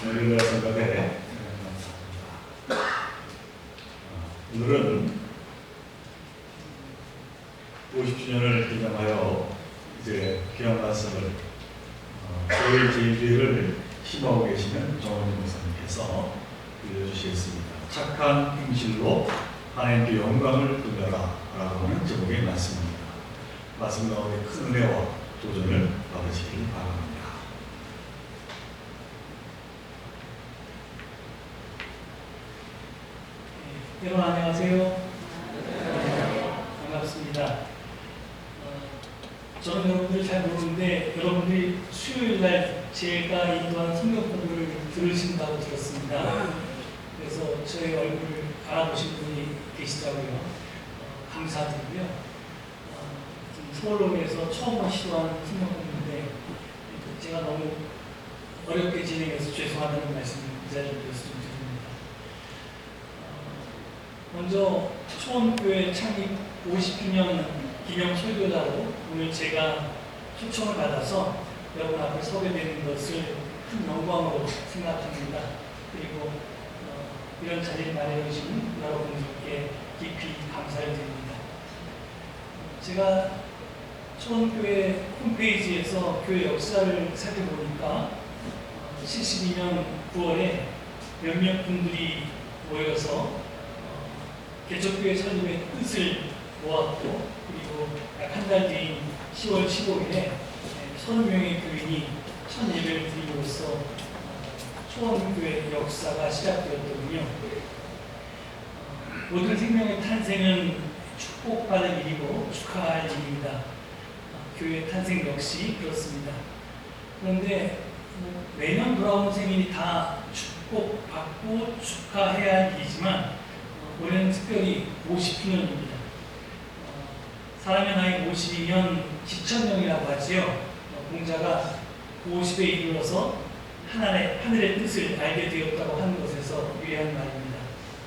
우리가 생각해 오늘은 50주년을 기념하여 이제 귀한 말씀을 교회 제일교회를 심하고 계시는 정원희 목사님께서 들려주시겠습니다. 착한 행실로 하나님께 영광을 돌려라 라고 하는 제목의 말씀입니다. 말씀 가운데 큰 은혜와 도전을 받으시길 바랍니다. 여러분 안녕하세요. 반갑습니다. 저는 여러분들 잘 모르는데 여러분들이 수요일날 제가 인도한 성경 공부를 들으신다고 들었습니다. 그래서 저의 얼굴을 알아보신 분이 계시더라고요. 감사드리고요. 서울로에서 처음 시도하는 성경 공부인데 제가 너무 어렵게 진행해서 죄송하다는 말씀을 이 자리에서 좀 드립니다. 먼저 초원교회 창립 50주년 기념 설교자로 오늘 제가 초청을 받아서 여러분 앞에 서게 되는 것을 큰 영광으로 생각합니다. 그리고 이런 자리를 마련해 주신 여러분들께 깊이 감사를 드립니다. 제가 초원교회 홈페이지에서 교회 역사를 살펴보니까 72년 9월에 몇몇 분들이 모여서 개척교회 설립의 뜻을 모았고, 그리고 약 한 달 뒤인 10월 15일에 30명의 교인이 첫 예배를 드림으로써 초원교회 역사가 시작되었더군요. 모든 생명의 탄생은 축복받을 일이고 축하할 일입니다. 교회 탄생 역시 그렇습니다. 그런데 매년 돌아오는 생일이 다 축복받고 축하해야 할 일이지만 올해는 특별히 50주년입니다. 사람의 나이 52년 지천명이라고 하지요. 공자가 50에 이르러서 하늘의 뜻을 알게 되었다고 하는 것에서 유래한 말입니다.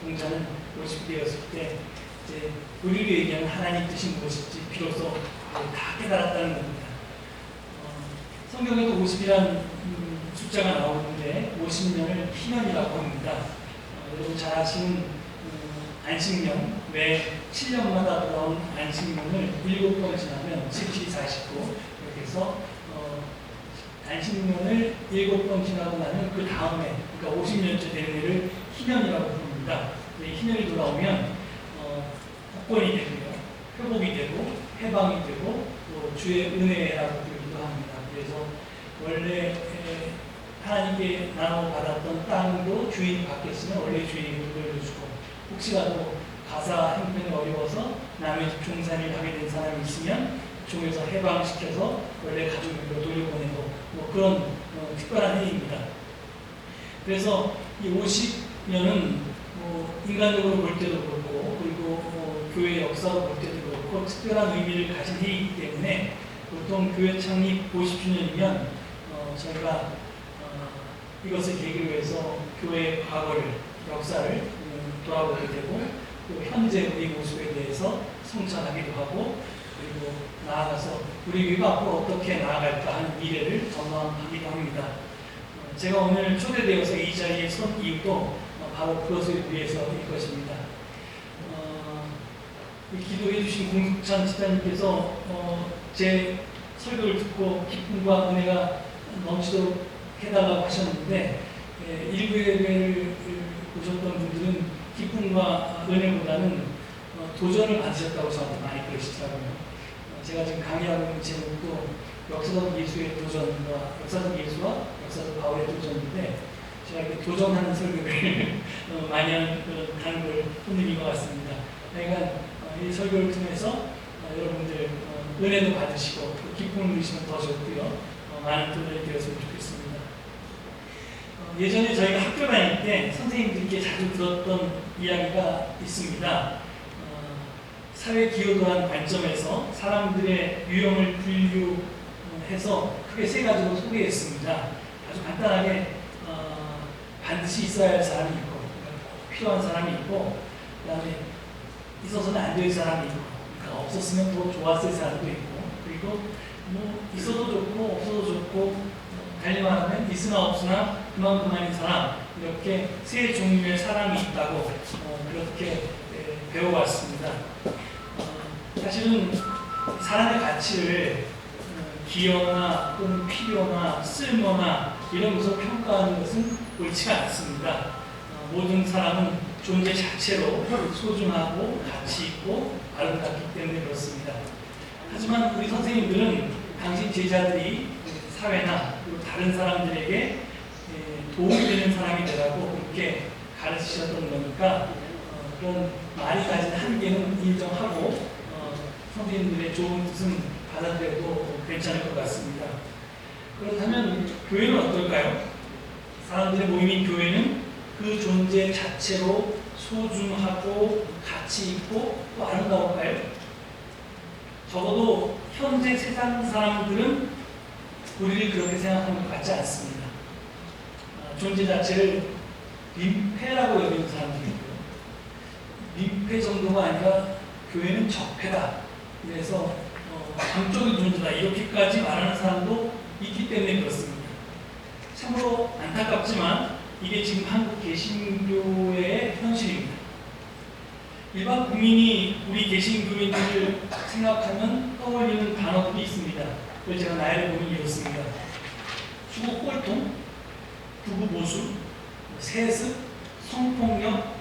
공자는 50 되었을 때 이제 우리를 얘기하는 하나님 뜻이 무엇인지 비로소 다 깨달았다는 겁니다. 성경에도 50이라는 숫자가 나오는데 50년을 희년이라고 합니다. 여러분 잘 아시는 안식년, 매 7년마다 돌아온 안식년을 7번 지나면 7, 49 이렇게 해서 안식년을 7번 지나고 나면 그 다음에, 그러니까 50년째 되는 해를 희년이라고 부릅니다. 희년이 돌아오면 복권이 되고요, 회복이 되고 해방이 되고 또 주의 은혜라고 부르기도 합니다. 그래서 원래 하나님께 나눠받았던 땅도 주인이 바뀌었으면 원래 주인에게 돌려주고, 혹시라도 가사 형편이 어려워서 남의 집 종살이를 하게 된 사람이 있으면 종에서 해방시켜서 원래 가족으로 돌려보내고 그런 특별한 해입니다. 그래서 이 50년은 인간적으로 볼 때도 그렇고, 그리고 교회 역사로 볼 때도 그렇고 특별한 의미를 가진 해이기 때문에 보통 교회 창립 50주년이면 저희가 이것을 계기로 해서 교회의 과거를, 역사를 돌아보게 되고, 또 현재 우리 모습에 대해서 성찰하기도 하고, 그리고 나아가서 우리 교회가 앞으로 어떻게 나아갈까 하는 미래를 전망하기도 합니다. 제가 오늘 초대되어서 이 자리에 선 이유도 바로 그것을 위해서일 것입니다. 기도해 주신 공숙찬 지사님께서 제 설교를 듣고 기쁨과 은혜가 넘치도록 해달라고 하셨는데, 일부 예배를 보셨던 분들은 기쁨과 은혜보다는 도전을 받으셨다고 저한테 많이 그러시더라고요. 제가 지금 강의하고 있는 제목도 역사적 예수의 도전과 역사적 예수와 역사적 바울의 도전인데, 제가 이렇게 도전하는 설교를 많이 하는 걸 본능인 것 같습니다. 그러니까 이 설교를 통해서 여러분들 은혜도 받으시고 기쁨을 누리시면 더 좋고요. 많은 도전이 되었으면 좋겠습니다. 예전에 저희가 학교 다닐 때 선생님들께 자주 들었던 이야기가 있습니다. 사회 기여도라는 관점에서 사람들의 유형을 분류해서 크게 세 가지로 소개했습니다. 아주 간단하게 반드시 있어야 할 사람이 있고, 필요한 사람이 있고, 그 다음에 있어서는 안 될 사람이 있고, 그러니까 없었으면 더 좋았을 사람도 있고, 그리고 있어도 좋고 없어도 좋고 달리 말하면 있으나 없으나 그만인 사람, 이렇게 세 종류의 사람이 있다고 그렇게 배워왔습니다. 사실은 사람의 가치를 기여나 또는 필요나 쓸모나 이런 것으로 평가하는 것은 옳지가 않습니다. 모든 사람은 존재 자체로 소중하고 가치 있고 아름답기 때문에 그렇습니다. 하지만 우리 선생님들은 당신 제자들이 사회나 그리고 다른 사람들에게 도움이 되는 사람이 되라고 그렇게 가르치셨던 거니까 그런 말이 가진 한계는 인정하고 선생님들의 좋은 뜻은 받아들여도 괜찮을 것 같습니다. 그렇다면 교회는 어떨까요? 사람들의 모임인 교회는 그 존재 자체로 소중하고 가치 있고 또 아름다울까요? 적어도 현재 세상 사람들은 우리를 그렇게 생각하는 것 같지 않습니다. 존재 자체를 민폐라고 여기는 사람들이 있고요. 민폐 정도가 아니라 교회는 적폐다. 그래서 양쪽의 존재다. 이렇게까지 말하는 사람도 있기 때문에 그렇습니다. 참으로 안타깝지만 이게 지금 한국 개신교의 현실입니다. 일반 국민이 우리 개신교인들을 생각하면 떠올리는 단어들이 있습니다. 그걸 제가 나열해 보면 이렇습니다. 주거 꼴통, 부부 모술, 세습, 성폭력,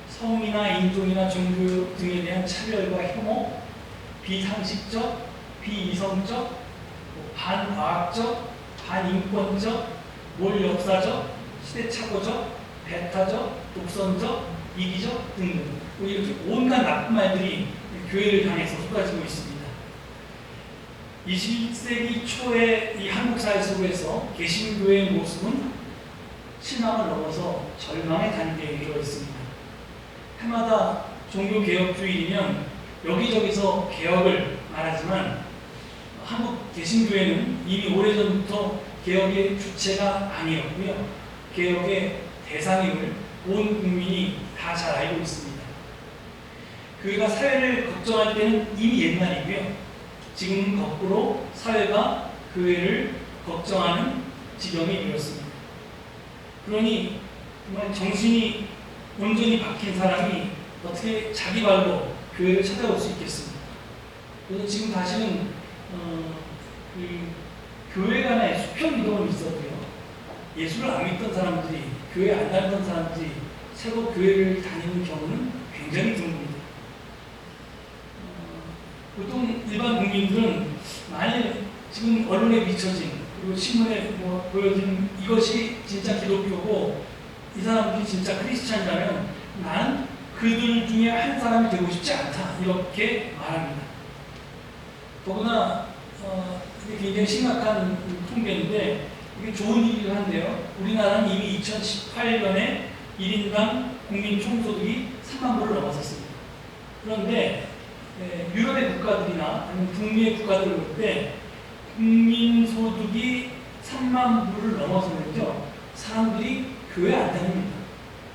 성이나 인종이나 종교 등에 대한 차별과 혐오, 비상식적, 비이성적, 반과학적, 반인권적, 몰역사적, 시대착오적, 배타적, 독선적, 이기적 등등 이렇게 온갖 나쁜 말들이 교회를 향해서 쏟아지고 있습니다. 21세기 초의 이 한국 사회 속에서 개신교의 모습은 신앙을 넘어서 절망의 단계에 이르러 있습니다. 해마다 종교개혁주의이면 여기저기서 개혁을 말하지만 한국 개신교회는 이미 오래전부터 개혁의 주체가 아니었고요. 개혁의 대상임을 온 국민이 다 잘 알고 있습니다. 교회가 사회를 걱정할 때는 이미 옛날이고요. 지금은 거꾸로 사회가 교회를 걱정하는 지경에 이르렀습니다. 그러니 정말 정신이 온전히 박힌 사람이 어떻게 자기 발로 교회를 찾아올 수 있겠습니까? 그래서 지금 다시는 교회 간의 수평 이동은 있었고요. 예수를 안 믿던 사람들이, 교회 안 다니던 사람들이 새로 교회를 다니는 경우는 굉장히 드뭅니다. 보통 일반 국민들은 만일 지금 언론에 비춰진 그리고 신문에 보여진 이것이 진짜 기독교고 이 사람들이 진짜 크리스찬이라면 나는 그들 중에 한 사람이 되고 싶지 않다 이렇게 말합니다. 더구나 이게 굉장히 심각한 통계인데 이게 좋은 일이긴 한데요. 우리나라는 이미 2018년에 1인당 국민 총소득이 3만 불을 넘어섰습니다. 그런데 유럽의 국가들이나 아니면 북미의 국가들을 볼 때 국민 소득이 3만 불을 넘어서면요 사람들이 교회 안 다닙니다.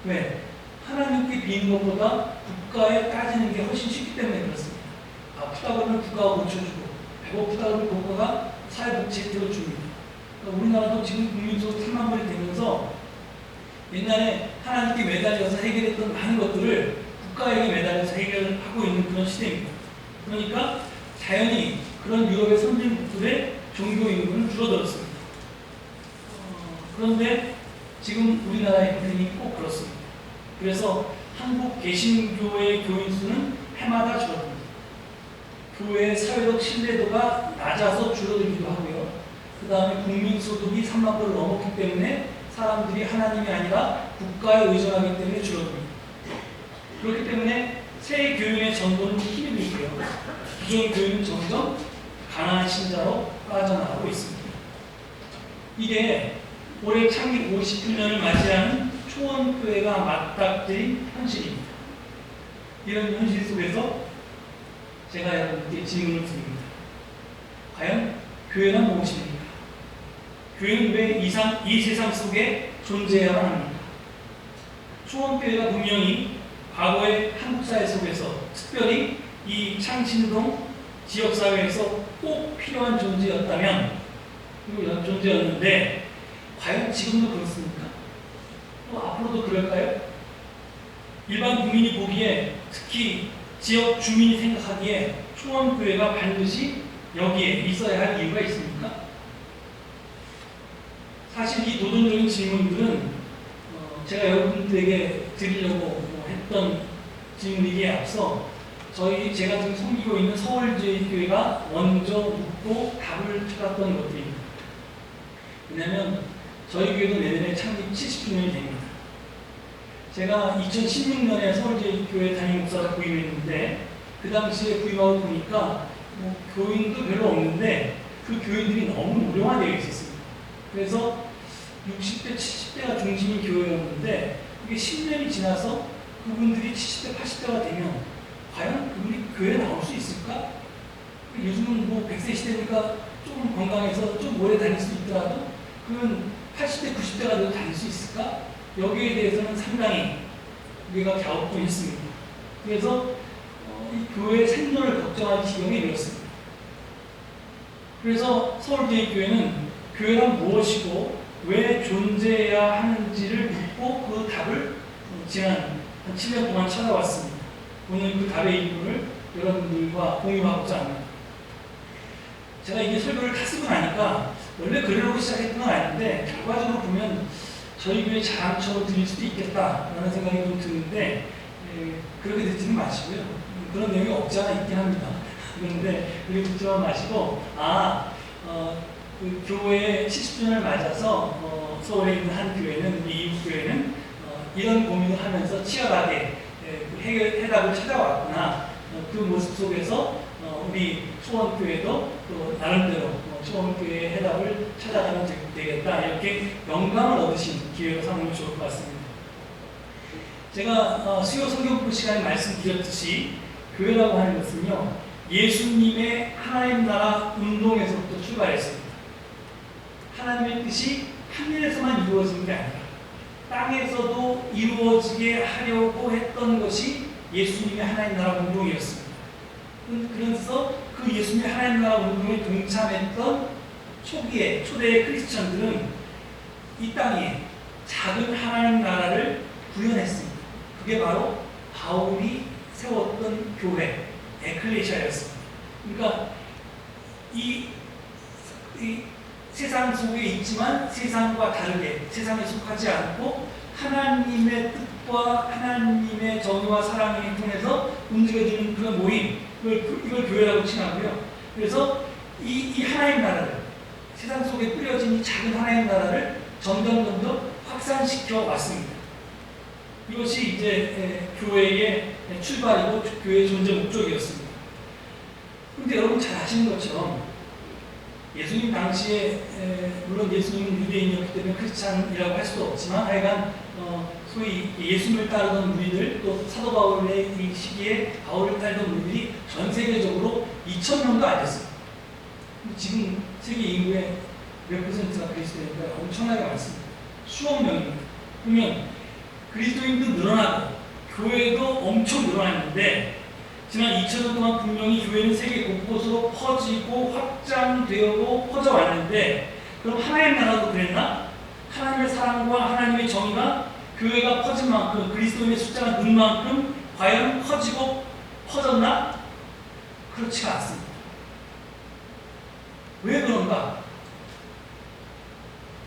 왜? 하나님께 비는 것보다 국가에 따지는 게 훨씬 쉽기 때문에 그렇습니다. 아프다 그러면 국가가 고쳐주고 배고프다 그러면 국가가 사회복지 혜택을 줍니다. 그러니까 우리나라도 지금 국민소득 3만 불이 되면서 옛날에 하나님께 매달려서 해결했던 많은 것들을 국가에게 매달려서 해결하고 있는 그런 시대입니다. 그러니까 자연히 그런 유럽의 선진국들의 종교 인구는 줄어들었습니다. 그런데 지금 우리나라의 형편이 꼭 그렇습니다. 그래서 한국 개신교의 교인 수는 해마다 줄어듭니다. 교회의 사회적 신뢰도가 낮아서 줄어들기도 하고요. 그 다음에 국민소득이 3만 불을 넘었기 때문에 사람들이 하나님이 아니라 국가에 의존하기 때문에 줄어듭니다. 그렇기 때문에 새 교인의 전도는 힘이 들고요. 기존 교인은 점점 강한 신자로 빠져나가고 있습니다. 이게 올해 창립 50주년을 맞이하는 초원교회가 맞닥뜨린 현실입니다. 이런 현실 속에서 제가 여러분께 질문을 드립니다. 과연 교회는 무엇입니까? 교회는 왜 이 세상 속에 존재해야만 합니까? 초원교회가 분명히 과거의 한국사회 속에서 특별히 이 창신동 지역사회에서 꼭 필요한 존재였다면, 그리고 존재였는데 과연 지금도 그렇습니까? 또 앞으로도 그럴까요? 일반 국민이 보기에, 특히 지역 주민이 생각하기에 초원교회가 반드시 여기에 있어야 할 이유가 있습니까? 사실 이 도전적인 질문들은 제가 여러분들에게 드리려고 했던 질문이기에 앞서 제가 지금 섬기고 있는 서울제일교회가 먼저 묻고 답을 찾았던 것들입니다. 왜냐하면 저희 교회도 내년에 창립 70주년이 됩니다. 제가 2016년에 서울제일교회 담임 목사로 부임했는데 그 당시에 부임하고 보니까 교인도 별로 없는데 그 교인들이 너무 무료화되어 있었습니다. 그래서 60대, 70대가 중심인 교회였는데 이게 10년이 지나서 그분들이 70대, 80대가 되면 과연 그분이 교회에 나올 수 있을까? 요즘은 100세 시대니까 조금 건강해서 좀 오래 다닐 수 있더라도 그러면 80대, 90대가 돼도 다닐 수 있을까? 여기에 대해서는 상당히 우리가 갸우뚱했습니다. 그래서 이 교회의 생존을 걱정할 지경에 이르렀습니다. 그래서 서울제일교회는 교회란 무엇이고 왜 존재해야 하는지를 묻고 그 답을 지난 한 7년 동안 찾아왔습니다. 오늘 그 답의 일부를 여러분들과 공유하고자 합니다. 제가 이게 설교를 다 쓰고 나니까 원래 그러려고 시작했던 건 아닌데 결과적으로 보면 저희 교회 자랑처럼 들릴 수도 있겠다라는 생각이 좀 드는데 그렇게 듣지는 마시고요. 그런 내용이 없지 않아 있긴 합니다. 그런데 그렇게 듣지만 마시고 그 교회 70주년을 맞아서 서울에 있는 한 교회는 우리 이웃 교회는 이런 고민을 하면서 치열하게 해답을 찾아왔구나. 그 모습 속에서 우리 초원교회도 또 나름대로 초원교회의 해답을 찾아가면 되겠다. 이렇게 영감을 얻으신 기회로 삼으면 좋을 것 같습니다. 제가 수요 성경부 시간에 말씀드렸듯이 교회라고 하는 것은요, 예수님의 하나님 나라 운동에서부터 출발했습니다. 하나님의 뜻이 하늘에서만 이루어지는 게 아니라 땅에서도 이루어지게 하려고 했던 것이 예수님의 하나님 나라 운동이었습니다. 그래서 그 예수님의 하나님 나라 운동에 동참했던 초대의 크리스천들은 이 땅에 작은 하나님 나라를 구현했습니다. 그게 바로 바울이 세웠던 교회, 에클레시아였습니다. 그러니까 이 세상 속에 있지만 세상과 다르게 세상에 속하지 않고 하나님의 뜻과 하나님의 정의와 사랑을 통해서 움직여지는 그런 모임, 이걸 교회라고 칭하고요. 그래서 이 하나님 나라를, 세상 속에 뿌려진 이 작은 하나님 나라를 점점 확산시켜 왔습니다. 이것이 이제 교회의 출발이고 교회의 존재 목적이었습니다. 그런데 여러분 잘 아시는 것처럼 예수님 당시에 물론 예수님은 유대인이었기 때문에 크리스찬이라고 할 수도 없지만 하여간 소위 예수님을 따르던 무리들, 또 사도 바울의 이 시기에 바울을 따르던 무리들이 전 세계적으로 2,000명도 안 됐습니다. 지금 세계 인구의 몇 %가 그리스도인가 엄청나게 많습니다. 수억 명입니다. 그러면 그리스도인도 늘어나고 교회도 엄청 늘어났는데 지난 2000년 동안 분명히 교회는 세계 곳곳으로 퍼지고 확장되고 퍼져왔는데 그럼 하나님 나라도 그랬나? 하나님의 사랑과 하나님의 정의가 교회가 퍼진 만큼, 그리스도인의 숫자가 는 만큼 과연 퍼지고 퍼졌나? 그렇지가 않습니다. 왜 그런가?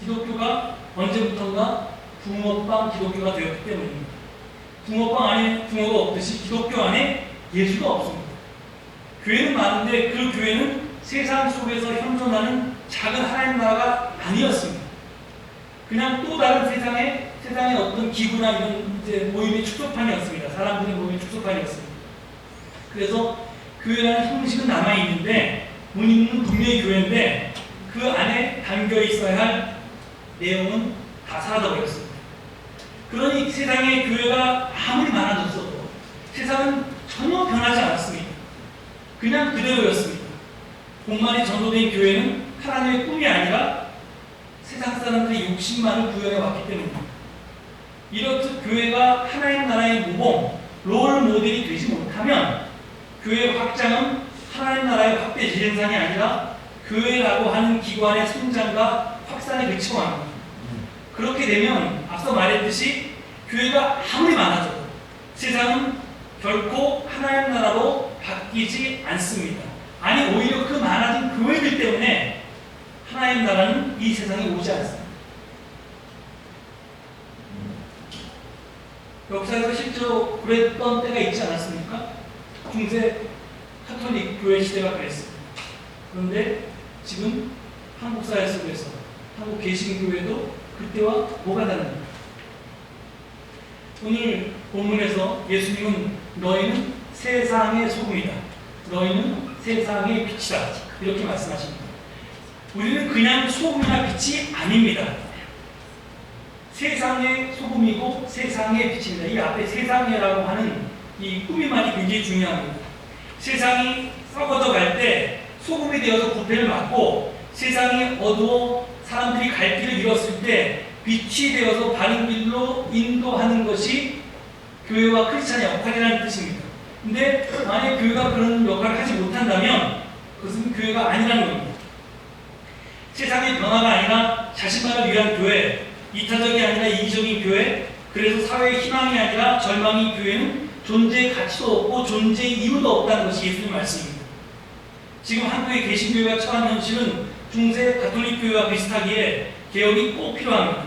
기독교가 언제부턴가 붕어빵 기독교가 되었기 때문입니다. 붕어빵 안에 붕어가 없듯이 기독교 안에 예수가 없습니다. 교회는 많은데 그 교회는 세상 속에서 현존하는 작은 하나님 나라가 아니었습니다. 그냥 또 다른 세상의 어떤 기구나 이런 이제 모임의 축소판이었습니다. 사람들의 모임의 축소판이었습니다. 그래서 교회라는 형식은 남아있는데 문인은 분명히 교회인데 그 안에 담겨 있어야 할 내용은 다 사라져버렸습니다. 그러니 세상의 교회가 아무리 많아졌어도 세상은 전혀 변하지 않았습니다. 그냥 그대로였습니다. 공만이 전도된 교회는 하나님의 꿈이 아니라 세상 사람들의 욕심만을 구현해 왔기 때문입니다. 이렇듯 교회가 하나님 나라의 모범, 롤 모델이 되지 못하면 교회의 확장은 하나님 나라의 확대 재생산이 아니라 교회라고 하는 기관의 성장과 확산에 그치고 맙니다. 그렇게 되면 앞서 말했듯이 교회가 아무리 많아져도 세상은 결코 하나님 나라로 바뀌지 않습니다. 아니 오히려 그 많아진 교회들 때문에 하나님 나라는 이 세상에 오지 않습니다. 역사에서 실제로 그랬던 때가 있지 않았습니까? 중세 카톨릭 교회 시대가 그랬습니다. 그런데 지금 한국 사회 속에서 한국 개신교회도 그때와 뭐가 다릅니까? 오늘 본문에서 예수님은 너희는 세상의 소금이다. 너희는 세상의 빛이다. 이렇게 말씀하십니다. 우리는 그냥 소금이나 빛이 아닙니다. 세상의 소금이고 세상의 빛입니다. 이 앞에 세상이라고 하는 이 꾸미말이 굉장히 중요합니다. 세상이 썩어져 갈 때 소금이 되어서 부패를 막고 세상이 어두워 사람들이 갈 길을 잃었을 때 빛이 되어서 바른 길로 인도하는 것이 교회와 크리스찬의 역할이라는 뜻입니다. 근데 만약 교회가 그런 역할을 하지 못한다면 그것은 교회가 아니라는 겁니다. 세상의 변화가 아니라 자신만을 위한 교회, 이타적이 아니라 이기적인 교회, 그래서 사회의 희망이 아니라 절망인 교회는 존재의 가치도 없고 존재의 이유도 없다는 것이 예수님의 말씀입니다. 지금 한국의 개신교회가 처한 현실은 중세 가톨릭 교회와 비슷하기에 개혁이 꼭 필요합니다.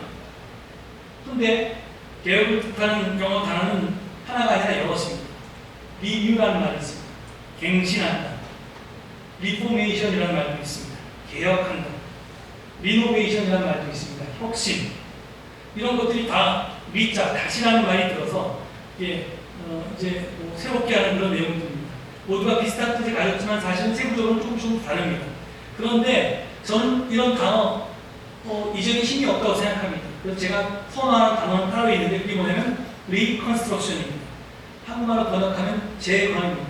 그런데 개혁을 뜻하는 영어 단어는 하나가 아니라 여럿입니다. 리뉴라는 말이 있습니다. 갱신한다. 리포메이션이라는 말도 있습니다. 개혁한다. 리노베이션이라는 말도 있습니다. 혁신. 이런 것들이 다 리자, 다시라는 말이 들어서 이제 뭐 새롭게 하는 그런 내용들입니다. 모두가 비슷한 뜻을 가졌지만 사실은 세부적으로는 조금씩 다릅니다. 그런데 저는 이런 단어 이전에 힘이 없다고 생각합니다. 그래서 제가 선호하는 단어는 따로 있는데 그게 뭐냐면 리컨스트럭션입니다. 한국말로 번역하면 재건입니다.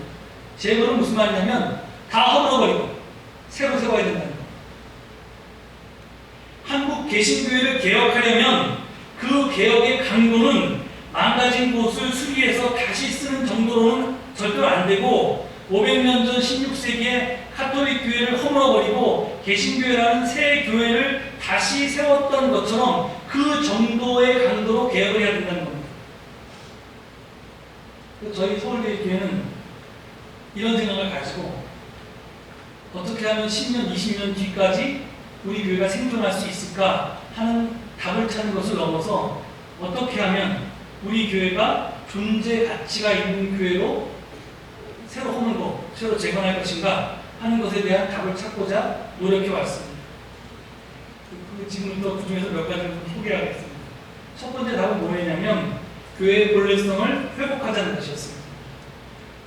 재건은 무슨 말이냐면 다 허물어버리고 새로 세워야 된다는 겁니다. 한국 개신교회를 개혁하려면 그 개혁의 강도는 망가진 곳을 수리해서 다시 쓰는 정도로는 절대로 안 되고 500년 전 16세기에 카톨릭 교회를 허물어버리고 개신교회라는 새 교회를 다시 세웠던 것처럼 그 정도의 강도로 개혁을 해야 된다는 겁니다. 저희 서울대 교회는 이런 생각을 가지고 어떻게 하면 10년, 20년 뒤까지 우리 교회가 생존할 수 있을까 하는 답을 찾는 것을 넘어서 어떻게 하면 우리 교회가 존재 가치가 있는 교회로 새로 허물고 새로 재건할 것인가 하는 것에 대한 답을 찾고자 노력해 왔습니다. 지금부터 그 중에서 몇 가지를 좀 소개하겠습니다. 첫 번째 답은 뭐였냐면 교회의 본래성을 회복하자는 것이었습니다.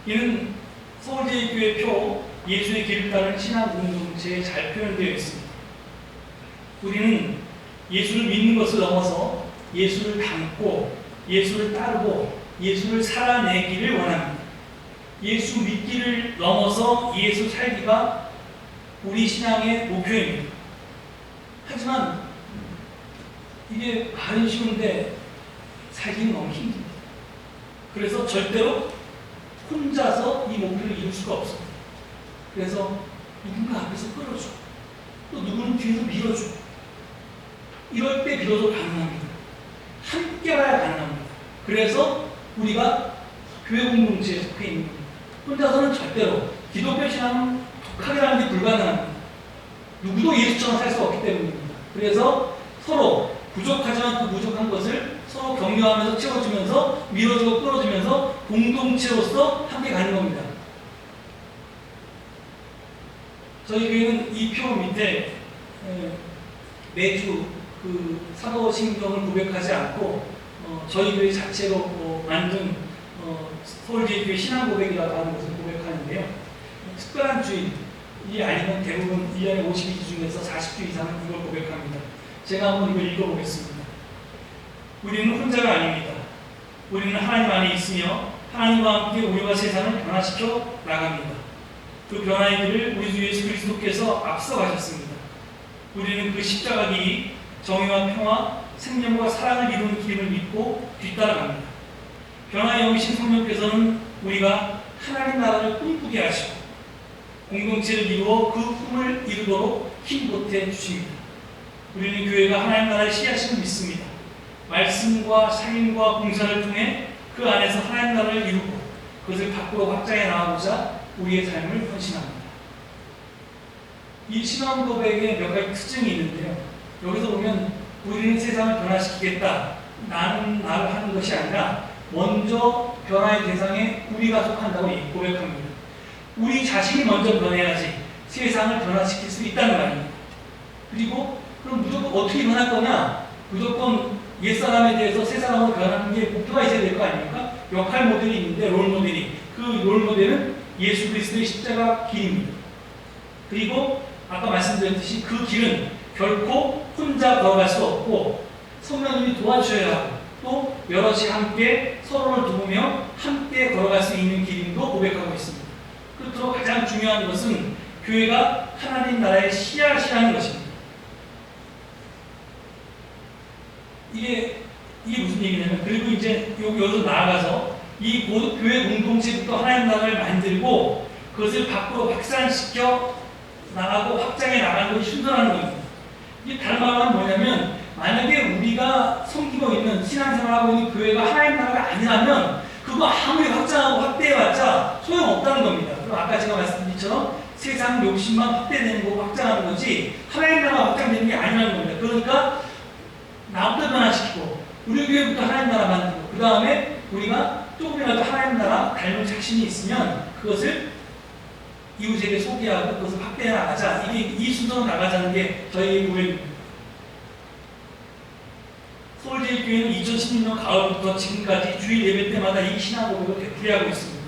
이는 서울제일교회 표 예수의 길을 따르는 신앙 공동체에 잘 표현되어 있습니다. 우리는 예수를 믿는 것을 넘어서 예수를 닮고 예수를 따르고 예수를 살아내기를 원합니다. 예수 믿기를 넘어서 예수 살기가 우리 신앙의 목표입니다. 하지만 이게 말은 쉬운데 살기는 너무 힘듭니다. 그래서 절대로 혼자서 이 목표를 이룰 수가 없습니다. 그래서 누군가 앞에서 끌어줘. 또 누구는 뒤에서 밀어줘. 이럴 때 비로소 가능합니다. 함께 가야 가능합니다. 그래서 우리가 교회 공동체에 속해 있는 겁니다. 혼자서는 절대로 기독교 신앙은 독하게 하는 게 불가능합니다. 누구도 예수처럼 살 수 없기 때문입니다. 그래서 서로 부족하지만 그 부족한 것을 서로 격려하면서 채워주면서 밀어주고 끌어주면서 공동체로서 함께 가는 겁니다. 저희 교회는 이 표 밑에 매주 그 사도신경을 고백하지 않고 저희 교회 자체로 만든 서울제일교회 신앙고백이라고 하는 것을 고백하는데요. 특별한 주일이 아니면 대부분 1년에 52주 중에서 40주 이상은 이걸 고백합니다. 제가 한번 이걸 읽어보겠습니다. 우리는 혼자가 아닙니다. 우리는 하나님 안에 있으며 하나님과 함께 우리와 세상을 변화시켜 나갑니다. 그 변화의 길을 우리 주 예수 그리스도께서 앞서가셨습니다. 우리는 그 십자가 길이 정의와 평화, 생명과 사랑을 이루는 길을 믿고 뒤따라갑니다. 변화의 영이신 성령께서는 우리가 하나님 나라를 꿈꾸게 하시고 공동체를 이루어 그 꿈을 이루도록 힘 보태 주십니다. 우리는 교회가 하나님 나라의 씨앗임을 믿습니다. 말씀과 삶과 봉사를 통해 그 안에서 하나님 나라를 이루고 그것을 밖으로 확장해 나가고자 우리의 삶을 헌신합니다. 이 신앙 고백에 몇 가지 특징이 있는데요. 여기서 보면 우리는 세상을 변화시키겠다. 나는 나를 하는 것이 아니라 먼저 변화의 대상에 우리가 속한다고 고백합니다. 우리 자신이 먼저 변해야지 세상을 변화시킬 수 있다는 말입니다. 그리고 그럼 무조건 어떻게 변할 거냐? 무조건 옛사람에 대해서 새사람으로 변하는 게 목표가 있어야 될 거 아닙니까? 역할 모델이 있는데 롤 모델이 그 롤 모델은 예수 그리스도의 십자가 길입니다. 그리고 아까 말씀드렸듯이 그 길은 결코 혼자 걸어갈 수 없고 성령님이 도와주셔야 하고 또 여럿이 함께 서로를 도우며 함께 걸어갈 수 있는 길임도 고백하고 있습니다. 끝으로 가장 중요한 것은 교회가 하나님 나라의 씨앗이라는 것입니다. 이게 무슨 얘기냐면 그리고 이제 여기서 나아가서 이 교회 공동체부터 하나님 나라를 만들고 그것을 밖으로 확산시켜 나가고 확장해 나가는 것이 순서라는 겁니다. 이게 다른 말로 하면 뭐냐면 만약에 우리가 섬기고 있는 신앙생활하고 있는 교회가 하나님 나라가 아니라면 그거 아무리 확장하고 확대해봤자 소용없다는 겁니다. 그럼 아까 제가 말씀드린 것처럼 세상 욕심만 확대되는 거고 확장하는 거지 하나님 나라가 확장되는 게 아니라는 겁니다. 그러니까 나부터 변화시키고 우리 교회부터 하나님 나라 만들고 그 다음에 우리가 조금이라도 하나님 나라 닮은 자신이 있으면 그것을 이웃에게 소개하고 그것을 확대해 나가자. 이게 이 순서로 나가자는 게 저희의 고백입니다. 서울제일교회는 2016년 가을부터 지금까지 주일 예배 때마다 이 신앙 고백을 되풀이하고 있습니다.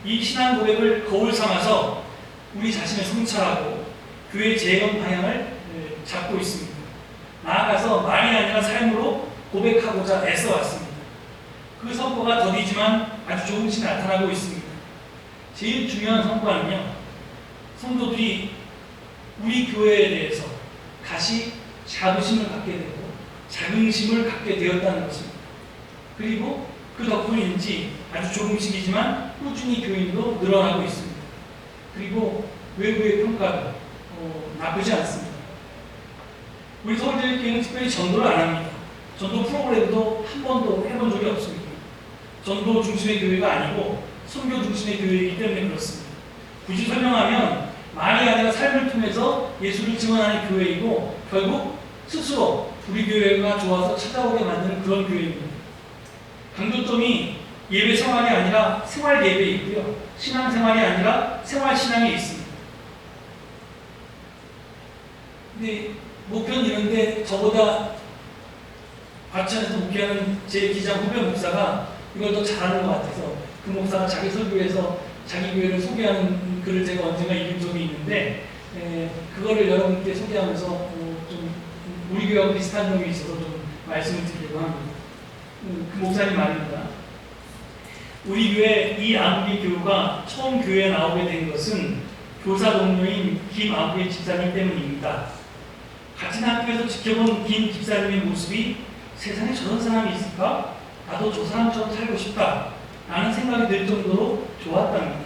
이 신앙 고백을 거울 삼아서 우리 자신을 성찰하고 교회 재건 방향을 잡고 있습니다. 나아가서 말이 아니라 삶으로 고백하고자 애써왔습니다. 그 성과가 더디지만 아주 조금씩 나타나고 있습니다. 제일 중요한 성과는요, 성도들이 우리 교회에 대해서 다시 자부심을 갖게 되고 자긍심을 갖게 되었다는 것입니다. 그리고 그 덕분인지 아주 조금씩이지만 꾸준히 교인도 늘어나고 있습니다. 그리고 외부의 평가도 나쁘지 않습니다. 우리 서울제일교회는 특별히 전도를 안 합니다. 전도 프로그램도 한 번도 해본 적이 없습니다. 전도 중심의 교회가 아니고 선교 중심의 교회이기 때문에 그렇습니다. 굳이 설명하면 말이 아니라 삶을 통해서 예수를 증언하는 교회이고 결국 스스로 우리 교회가 좋아서 찾아오게 만드는 그런 교회입니다. 강조점이 예배 생활이 아니라 생활 예배에 있고요. 신앙 생활이 아니라 생활 신앙에 있습니다. 근데 목표는 이런데 저보다 과천에서 목회하는 제 기장 후배 목사가 이걸 더 잘하는 것 같아서 그 목사가 자기 설교에서 자기 교회를 소개하는 글을 제가 언젠가 읽은 적이 있는데 그거를 여러분께 소개하면서 좀 우리 교회와 비슷한 점이 있어서 좀 말씀을 드리려고 합니다. 그 목사님 말입니다. 우리 교회 이아무개 교우가 처음 교회에 나오게 된 것은 교사 동료인 김아무개 집사님 때문입니다. 같은 학교에서 지켜본 김 집사님의 모습이 세상에 저런 사람이 있을까? 나도 저 사람처럼 살고 싶다 라는 생각이 들 정도로 좋았답니다.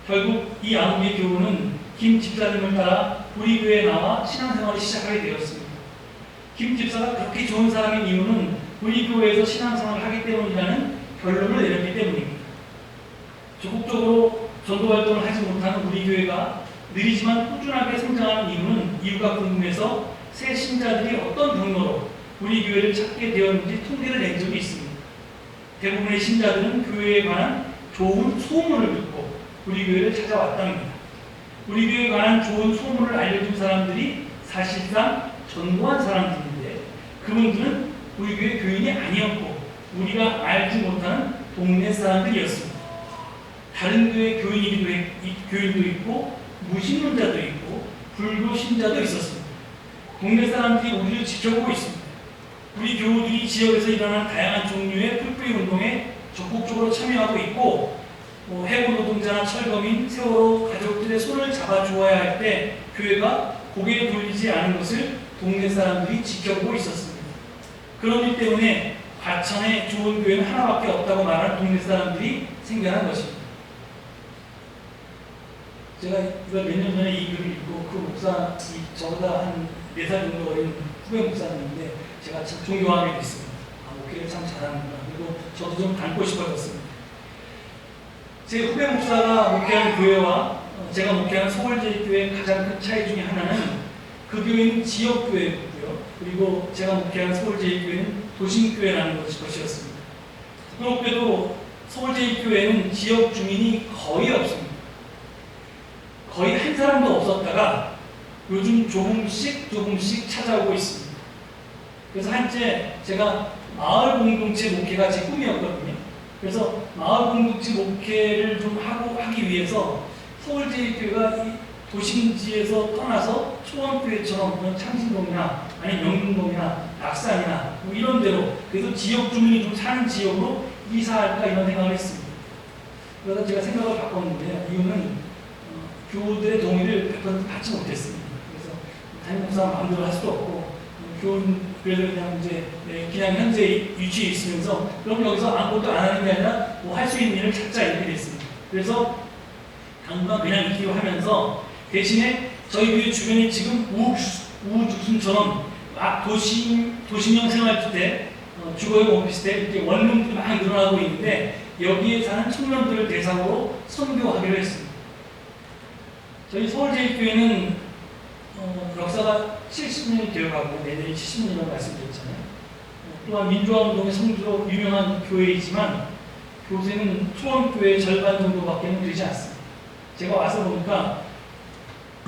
결국 이 아무개 교우는 김 집사님을 따라 우리 교회에 나와 신앙생활을 시작하게 되었습니다. 김 집사가 그렇게 좋은 사람인 이유는 우리 교회에서 신앙생활을 하기 때문이라는 결론을 내렸기 때문입니다. 적극적으로 전도활동을 하지 못하는 우리 교회가 느리지만 꾸준하게 성장하는 이유가 궁금해서 새 신자들이 어떤 경로로 우리 교회를 찾게 되었는지 통계를 낸 적이 있습니다. 대부분의 신자들은 교회에 관한 좋은 소문을 듣고 우리 교회를 찾아왔답니다. 우리 교회에 관한 좋은 소문을 알려준 사람들이 사실상 전도한 사람들인데 그분들은 우리 교회 교인이 아니었고 우리가 알지 못하는 동네 사람들이었습니다. 다른 교회 교인도 있고 무신론자도 있고 불교 신자도 있었습니다. 동네 사람들이 우리를 지켜보고 있습니다. 우리 교우들이 지역에서 일어나는 다양한 종류의 풀뿌리 운동에 적극적으로 참여하고 있고 해고 노동자나 철거민, 세월호 가족들의 손을 잡아주어야 할 때 교회가 고개를 돌리지 않은 것을 동네 사람들이 지켜보고 있었습니다. 그렇기 때문에 과천에 좋은 교회는 하나밖에 없다고 말하는 동네 사람들이 생겨난 것입니다. 제가 이걸 몇 년 전에 이 글을 읽고 그 목사, 저보다 한 4살 정도 어린 후배 목사님인데 제가 참 존경하게 됐습니다. 목회를 참 잘하는구나. 그리고 저도 좀 닮고 싶어졌습니다. 제 후배 목사가 목회하는 교회와 제가 목회하는 서울제일교회의 가장 큰 차이 중에 하나는 그 교회는 지역교회고요. 그리고 제가 목회하는 서울제일교회는 도심교회라는 것이었습니다. 그렇게도 서울제일교회는 지역 주민이 거의 없습니다. 거의 한 사람도 없었다가 요즘 조금씩 찾아오고 있습니다. 그래서 한때 제가 마을 공동체 목회가 제 꿈이었거든요. 그래서 마을 공동체 목회를 좀 하기 위해서 서울제일교회가 이 도심지에서 떠나서 초원교회처럼 그런 창신동이나 아니면 영등동이나 낙산이나 뭐 이런 데로 그래서 지역 주민이 좀 사는 지역으로 이사할까 이런 생각을 했습니다. 그래서 제가 생각을 바꿨는데요. 이유는 교우들의 동의를 100% 받지 못했습니다. 그래서 담임 목사 마음대로 할 수도 없고 교우는 그래서 그냥 이제 그냥 현재 위치에 있으면서 그럼 여기서 아무것도 안 하는 게 아니라 뭐 할 수 있는 일을 찾자 이렇게 됐습니다. 그래서 당분간 그냥 있기로 하면서 대신에 저희 교회 주변에 지금 우주순처럼 막 도심형 생활주택, 주거용 오피스텔 이렇게 원룸들이 많이 늘어나고 있는데 여기에 사는 청년들을 대상으로 선교하기로 했습니다. 저희 서울제일교회는 역사가 70년이 되어가고 내년이 70년이라고 말씀드렸잖아요. 또한 민주화운동의 성지로 유명한 교회이지만 교세는 초원교회 절반 정도밖에 되지 않습니다. 제가 와서 보니까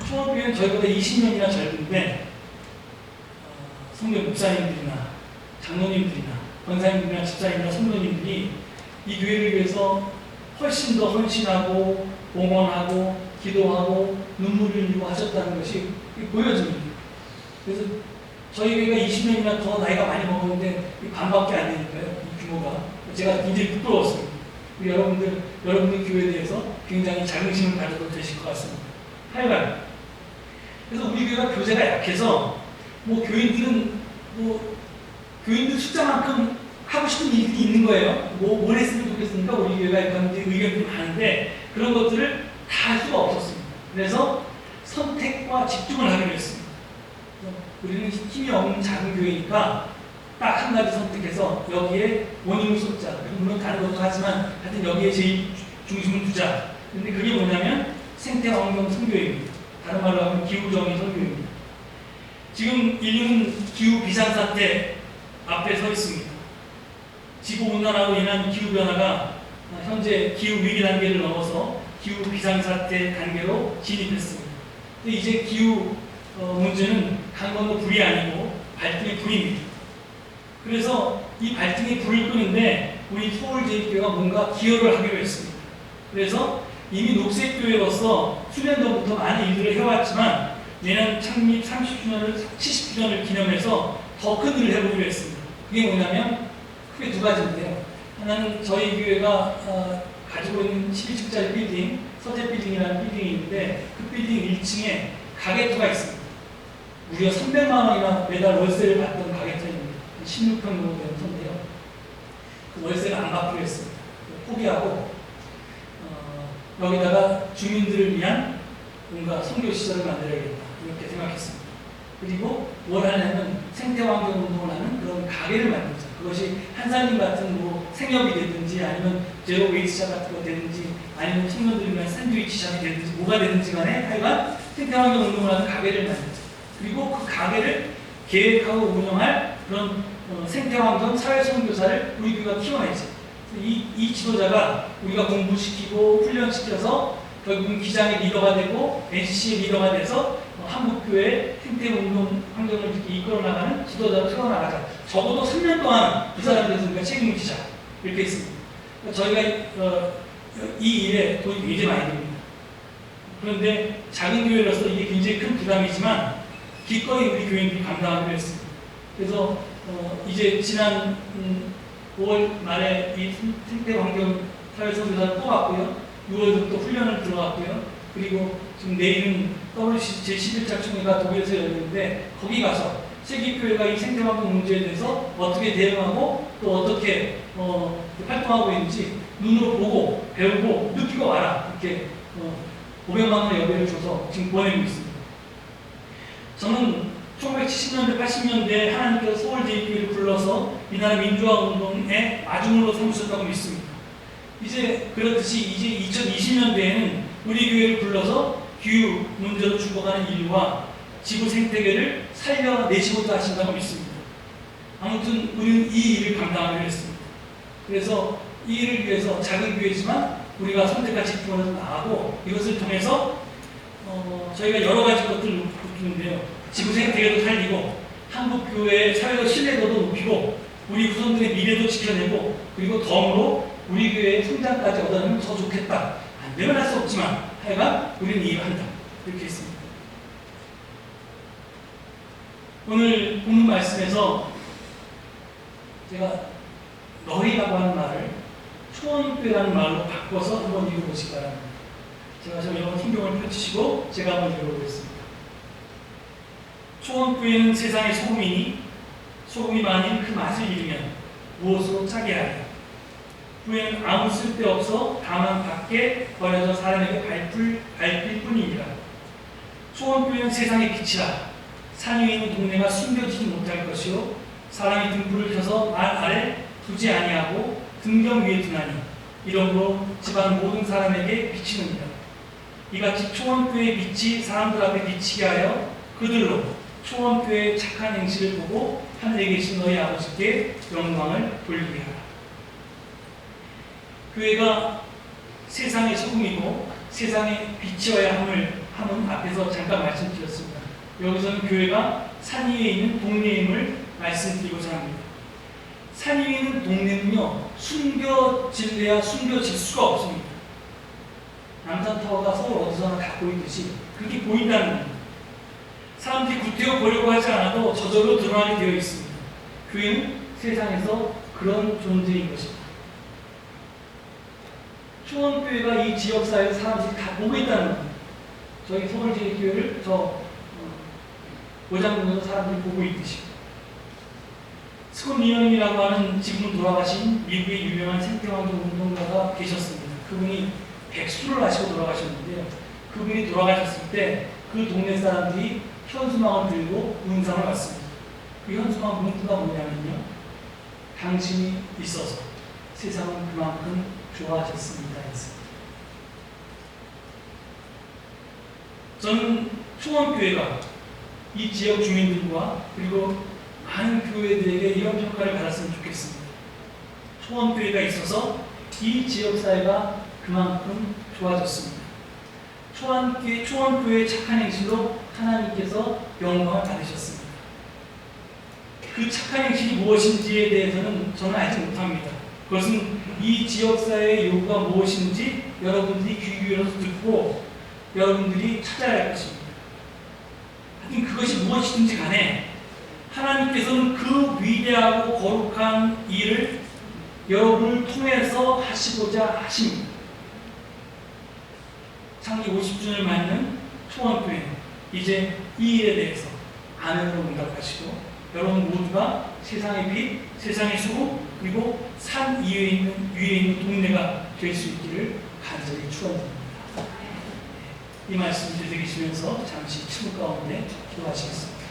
초원교회는 저희보다 20년이나 젊은데 성교 목사님들이나 장로님들이나 권사님들이나 집사님이나 성도님들이 이 교회를 위해서 훨씬 더 헌신하고 봉헌하고 기도하고 눈물을 흘리고 하셨다는 것이 보여집니다. 그래서 저희 교회가 20년이나 더 나이가 많이 먹었는데 반밖에 안 되니까요. 이 규모가. 제가 굉장히 부끄러웠습니다. 여러분들 교회에 대해서 굉장히 자긍심을 가져도 되실 것 같습니다. 하여간 그래서 우리 교회가 교재가 약해서 교인들 숫자만큼 하고 싶은 일들이 있는 거예요. 뭘 했으면 좋겠습니까? 우리 교회가 이런 의견들이 많은데 그런 것들을 다 할 수가 없었습니다. 그래서 선택과 집중을 하기로 했습니다. 우리는 힘이 없는 작은 교회니까 딱 한 가지 선택해서 여기에 원인을 쏟자. 물론 다른 것도 하지만 하여튼 여기에 제일 중심을 두자. 근데 그게 뭐냐면 생태환경 선교입니다. 다른 말로 하면 기후정의 선교입니다. 지금 인류는 기후 비상사태 앞에 서 있습니다. 지구온난화로 인한 기후변화가 현재 기후위기 단계를 넘어서 기후 비상사태 단계로 진입했습니다. 근데 이제 기후 문제는 강건도 불이 아니고 발등의 불입니다. 그래서 이 발등의 불을 끄는데 우리 서울제일교회가 뭔가 기여를 하기로 했습니다. 그래서 이미 녹색교회로서 수년 전부터 많은 일들을 해왔지만 내년 창립 70주년을 기념해서 더 큰 일을 해보기로 했습니다. 그게 뭐냐면 크게 두 가지인데요. 하나는 저희 교회가 가지고 있는 12층짜리 빌딩, 서재 빌딩이라는 빌딩이 있는데 그 빌딩 1층에 가게터가 있습니다. 무려 300만 원이나 매달 월세를 받던 가게터입니다. 16평 정도 되는 터인데요. 그 월세를 안 받기로 했습니다. 포기하고 여기다가 주민들을 위한 뭔가 선교시설을 만들어야겠다 이렇게 생각했습니다. 그리고 뭘 하냐면 생태환경 운동을 하는 그런 가게를 만들자. 그것이 한살림 같은 생협이 되든지 아니면 제로 웨이스샵 같은 거 되든지 아니면 청년들을 위한 샌드위치샵이 되든지 뭐가 되든지 간에 하여간 생태환경 운동을 하는 가게를 만들자. 그리고 그 가게를 계획하고 운영할 그런 생태환경 사회선교사를 우리 교회가 키워내자. 이 지도자가 우리가 공부시키고 훈련시켜서 결국은 기장의 리더가 되고 NCC의 리더가 돼서 한국교회 생태운동 환경을 이렇게 이끌어나가는 지도자로 세워나가자. 적어도 3년 동안 이 사람들에서 우리가 책임을 지자. 이렇게 했습니다. 저희가 이 일에 돈이 굉장히 많이 듭니다. 그런데 작은 교회로서 이게 굉장히 큰 부담이지만 기꺼이 우리 교인들이 감당하기로 했습니다. 그래서 이제 지난 5월 말에 이 생태환경 사회선교사를 뽑았고요. 6월부터 훈련을 들어갔고요. 그리고 지금 내일은 WC 제11차 총회가 독일에서 열리는데 거기 가서 세계교회가 이 생태환경 문제에 대해서 어떻게 대응하고 또 어떻게 활동하고 있는지 눈으로 보고 배우고 느끼고 와라. 이렇게 500만 원의 여배를 줘서 지금 보내고 있습니다. 저는 1970년대, 80년대 하나님께서 서울제일교회를 불러서 이 나라 민주화 운동의 마중물로 삼으셨다고 믿습니다. 그렇듯이 이제 2020년대에는 우리 교회를 불러서 기후 문제로 죽어가는 인류와 지구 생태계를 살려내시고자 하신다고 믿습니다. 아무튼 우리는 이 일을 감당하기로 했습니다. 그래서 이 일을 위해서 작은 교회지만 우리가 선택과 집중을 나가고 이것을 통해서 저희가 여러 가지 것들을 높이는데요. 지구 생태계도 살리고 한국 교회의 사회적 신뢰도도 높이고 우리 후손들의 미래도 지켜내고 그리고 덤으로 우리 교회의 성장까지 얻어내면 더 좋겠다. 안 되면 할 수 없지만 하여간 우리는 이 일을 한다. 이렇게 했습니다. 오늘 본문 말씀에서 제가 너희라고 하는 말을 초원교회라는 말로 바꿔서 한번 읽어보시기 바랍니다. 제가 저 영어 성경을 펼치시고 제가 한번 읽어보겠습니다. 초원교회는 세상의 소금이니 소금이 만일 그 맛을 잃으면 무엇으로 짜게 하랴. 교회는 아무 쓸데없어 다만 밖에 버려져 사람에게 밟힐 뿐이니라. 초원교회는 세상의 빛이라. 산 위에 있는 동네가 숨겨지지 못할 것이요 사람이 등불을 켜서 말 아래 두지 아니하고 등경 위에 두나니 이러므로 집안 모든 사람에게 비치느니라. 이같이 초원교회의 빛이 사람들 앞에 비치게 하여 그들로 초원교회의 착한 행실을 보고 하늘에 계신 너희 아버지께 영광을 돌리게 하라. 교회가 세상의 소금이고 세상의 빛이어야 함을 앞에서 잠깐 말씀드렸습니다. 여기서는 교회가 산 위에 있는 동네임을 말씀드리고자 합니다. 산 위에 있는 동네는요, 숨겨질래야 숨겨질 수가 없습니다. 남산타워가 서울 어디서나 다 보이듯이 그렇게 보인다는 겁니다. 사람들이 구태여 보려고 하지 않아도 저절로 드러나게 되어 있습니다. 교회는 세상에서 그런 존재인 것입니다. 초원교회가 이 지역사회의 사람들이 다 보고 있다는 겁니다. 저희 서울제일교회를 오장동에서 사람들이 보고 있듯이. 스콧 리언이라고 하는 지금은 돌아가신 미국의 유명한 생태환경 운동가가 계셨습니다. 그분이 백수를 하시고 돌아가셨는데요. 그분이 돌아가셨을 때 그 동네 사람들이 현수막을 들고 문상을 왔습니다. 그 현수막 문구가 뭐냐면요. 당신이 있어서 세상은 그만큼 좋아졌습니다. 했습니다. 저는 초원교회가 이 지역 주민들과 그리고 많은 교회들에게 이런 평가를 받았으면 좋겠습니다. 초원교회가 있어서 이 지역사회가 그만큼 좋아졌습니다. 초원교회의 착한 행실로 하나님께서 영광을 받으셨습니다. 그 착한 행실이 무엇인지에 대해서는 저는 알지 못합니다. 그것은 이 지역사회의 요구가 무엇인지 여러분들이 귀 기울여서 듣고 여러분들이 찾아야 할 것입니다. 하여튼 그것이 무엇이든지 간에 하나님께서는 그 위대하고 거룩한 일을 여러분을 통해서 하시고자 하십니다. 창립 50주년을 맞는 초원교회 이제 이 일에 대해서 아멘으로 응답하시고 여러분 모두가 세상의 빛, 세상의 소금 그리고 산 위에 있는 동네가 될 수 있기를 간절히 축원드립니다. 이 말씀 들으시면서 잠시 침묵 가운데 기도하시겠습니다.